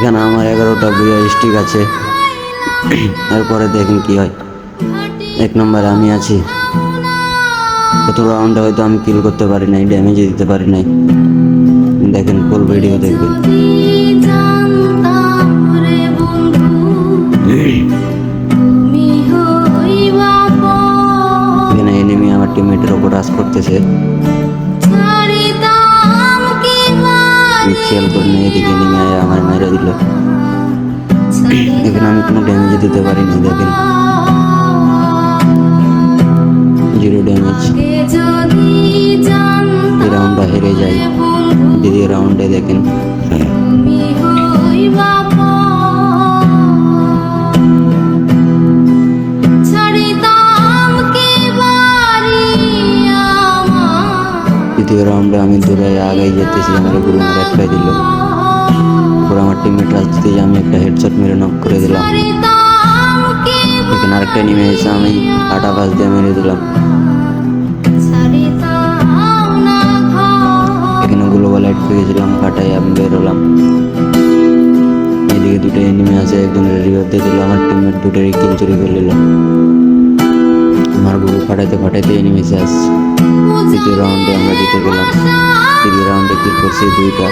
এখানে আমার 11টা বুয়া স্টিক আছে। এরপরে দেখেন কি হয়। 1 নম্বরে আমি আছি। প্রথম রাউন্ডে হয়তো আমি কিল করতে পারি নাই, ড্যামেজ দিতে পারি নাই। দেখেন ফুল ভিডিও দেখবেন। এখানে এনিমি আমার টিমমেটের ওপর রাজ করতেছে, খেয়াল করে না, এদিকে এনিমি আমার মেরে দিল। এখানে আমি কোনো ড্যামেজ দিতে পারিনি, দেখেন 0 ড্যামেজ। এই রাউন্ডটা হেরে যাই। দ্বিতীয় রাউন্ডে দেখেন দ্বিতীয় রাউন্ডে আমি দূরে আগে যেতেছি, আমার গুলো মেরে একটাই দিল। পরে আমার টিমমেট রাজতে আমি একটা হেডশট মেরে নক করে দিলাম। এখানে আরেকটা নেমে এসে আমি আটা বাস দিয়ে মেরে দিলাম। এখানে গ্লোবাল লাইট পেয়েছিলাম, কাটাই আমি বেরোলাম। এদিকে 2টা এনিমি আছে, একজনের রিভাইভ দিয়ে দিল। আমার টিমমেট 2টারই কিল চুরি করে নিল। আমার গুলো ফাটাইতে এনিমি শেষ। তৃতীয় রাউন্ডে আমরা জিতে গেলাম। তৃতীয় রাউন্ডে কিল করছি 2টা।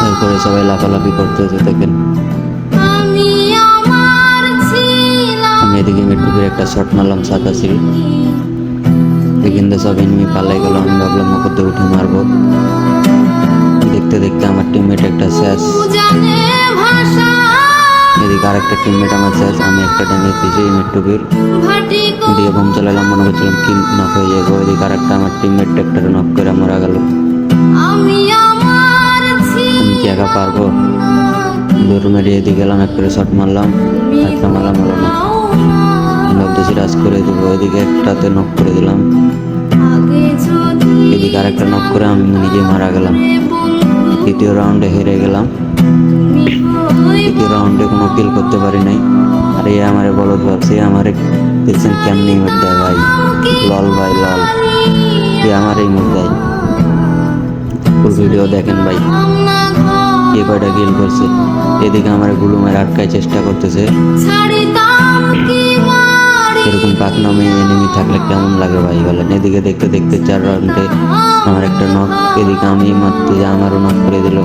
এরপরে সবাই লাফালাফি করতেছে, দেখেন। আমি এদিকে মেট্রুকের একটা শট মারলাম 87। এখানে সব এনিমি পালাই গেল। আমি ভাবলাম মুখতে উঠে মারবো, দেখতে দেখতে আমার টিমমেট একটা শেষ। এদিকে আরেকটা টিমমেট আমার শেষ। আমি একটা ড্যামেজ দিয়েছি মেট্রুকের দিয়ে বোম চালালাম, মনে করছিলাম কিল নক হয়ে যাবো। এদিকে আরেকটা আমার টিমমেট একটা নক করে মারা গেল। আমি কি একা পারবো? দৌড় মেরিয়ে এদিকে গেলাম, একটা শট মারলাম, একটা মারলাম, হলো না। ভাবতেছি রাজ করে দেবো। এদিকে একটাতে নক করে দিলাম, এদিকে আরেকটা নক করে আমি নিজে মারা গেলাম। তৃতীয় রাউন্ডে হেরে গেলাম। তৃতীয় রাউন্ডে কোনো কিল করতে পারি নাই। আর এই আমারে বলদ ভাবছে, আমারে দেখছেন কেমনি ইমোট দেয় ভাই, লল ভাই লল, আমার এই ইমোট দেয়। ফুল ভিডিও দেখেন ভাই, কে কয়টা কিল করছে। এদিকে আমার গুলো মেরে আটকায় চেষ্টা করতেছে। এরকম পাকনামে এনিমি থাকলে কেমন লাগে ভাই বলেন। এদিকে দেখতে দেখতে 4 রাউন্ডে আমার একটা নক। এদিকে আমি মারতে যা আমারও নক করে দিল।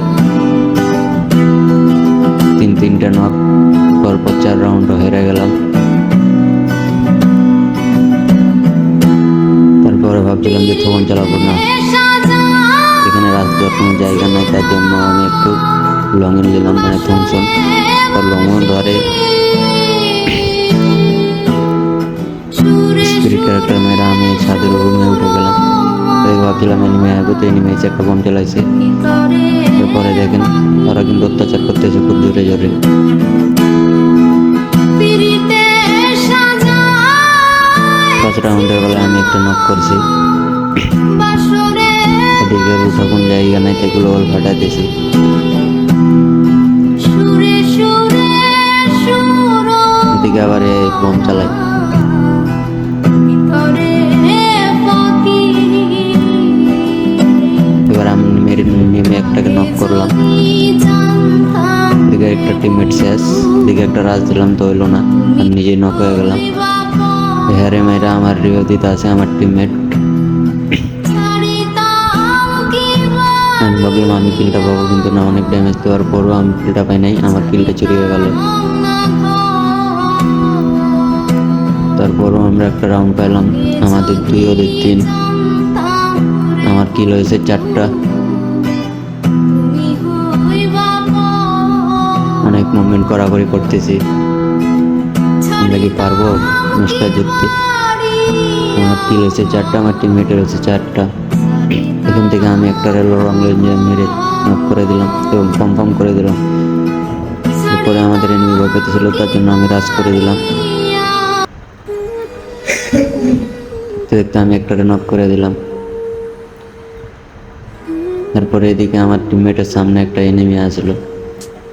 3টা নক, পরপর 4 রাউন্ডও হেরে গেলাম। তারপরে ভাবছিলাম যে তখন চালাবো না, এখানে রাস্তার কোনো জায়গা নাই, তার জন্য আমি একটু লংয়ে নিলাম, মানে থমসন। তার লংও ধরে স্পিরিট ক্যারেক্টার মেয়েরা আমি ছাদের রুমে উঠে গেলাম। তাই ভাবছিলাম এনিমে আসবো, তো এনিমে এসে একটা বোম চালাইছে। তারপরে দেখেন ওরা কিন্তু অত্যাচার করতেছে খুব জোরে জোরে। ফার্স্ট রাউন্ডের বেলায় আমি একটা নক করছি। এদিকে উঠা কোন জায়গা নাই, সেগুলো অল ফাটা দিয়েছি। এদিকে আবার এই বোম চালাই। এবার আমি নেমে একটাকে নক করলাম। এদিকে একটা টিমমেট শেষ। এদিকে একটা রাজ দিলাম, তো হইলো না, আমি নিজেই নক হয়ে গেলাম। হেরে মেয়েরা আমার রিভিউ দিতে আছে আমার টিমমেট। আমি ভাবলাম আমি কিলটা পাবো, কিন্তু না, অনেক ড্যামেজ দেওয়ার পরও আমি কিলটা পাই নাই। আমার কিলটা চুরি হয়ে গেল। তারপরও আমরা একটা রাউন্ড পেলাম, আমাদের 2 ওদের 3। আমার কিল হয়েছে 4টা। অনেক মুভমেন্ট করাকরি করতেছি, আমরা কি পারবো ম্যাচটা জিততে? আমার কিল হয়েছে 4টা, আমার টিমমেটের হয়েছে 4টা। এখান থেকে আমি একটা রেল রং মেরে নক করে দিলাম এবং কনফার্ম করে দিলাম। এরপরে আমাদের এনিমি ভয় পেতেছিল, তার জন্য আমি রাজ করে দিলাম। দেখতে আমি একটাকে নক করে দিলাম। তারপরে এদিকে আমার টিমমেটের সামনে একটা এনিমি আসলো,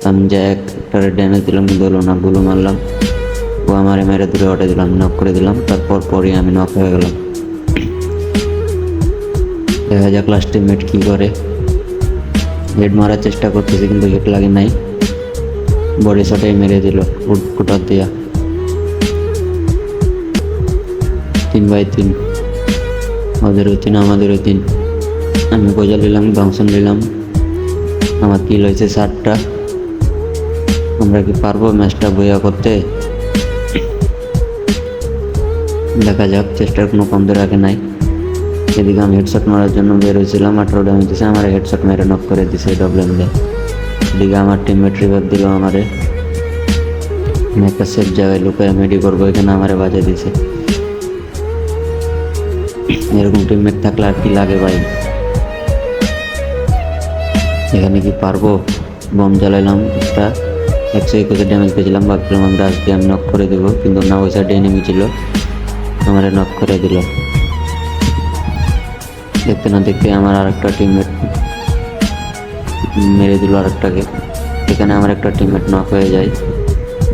আমি যা একটা ড্যামেজ দিলাম, বলো না, গুলো মারলাম। ও আমার মেরে দূরে ওঠে দিলাম, নক করে দিলাম। তারপর পরই আমি নক হয়ে গেলাম। দেখা যাক লাস্ট টিমমেট কী করে। হেড মারার চেষ্টা করতেছে কিন্তু হেড লাগে নাই, বডি শটেই মেরে দিল ফুটার দিয়া। 3/3, ওদেরও 3 আমাদেরও 3। আমি গোজা নিলাম, জংশন নিলাম, আমার কিল হয়েছে 7টা। আমরা কি পারবো ম্যাচটা বইয়া করতে? দেখা যাক, চেষ্টার কোনো কমতে রাখে নাই। এদিকে আমি হেডশট মারার জন্য বের হয়েছিলাম, 18 ড্যামেজ দিছে, আমার হেডশট মেরে নক করে দিছে ডবলেন দিয়ে। এদিকে আমার টিমমেট রিভার দিল আমারে, আমি একটা সেফ জায়গায় লুকায় মেডি করবো, এখানে আমারে বাজে দিছে। এরকম টিমমেট থাকলে আর কি লাগে ভাই। এখানে কি পারবো? বম জ্বালাইলাম একটা, 121 ড্যামেজ পেয়েছিলাম, ভাবছিলাম আমি রাশ দিয়ে আমি নক করে দেবো, কিন্তু না, ওই সাইডে এনিমি ছিল, আমারে নক করে দিল। দেখতে না দেখতে আমার আরেকটা টিমমেট মেরে দিল আরেকটাকে। এখানে আমার একটা টিমমেট নক হয়ে যায়,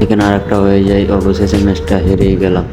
এখানে আরেকটা হয়ে যায়, অবশেষে ম্যাচটা হেরেই গেলাম।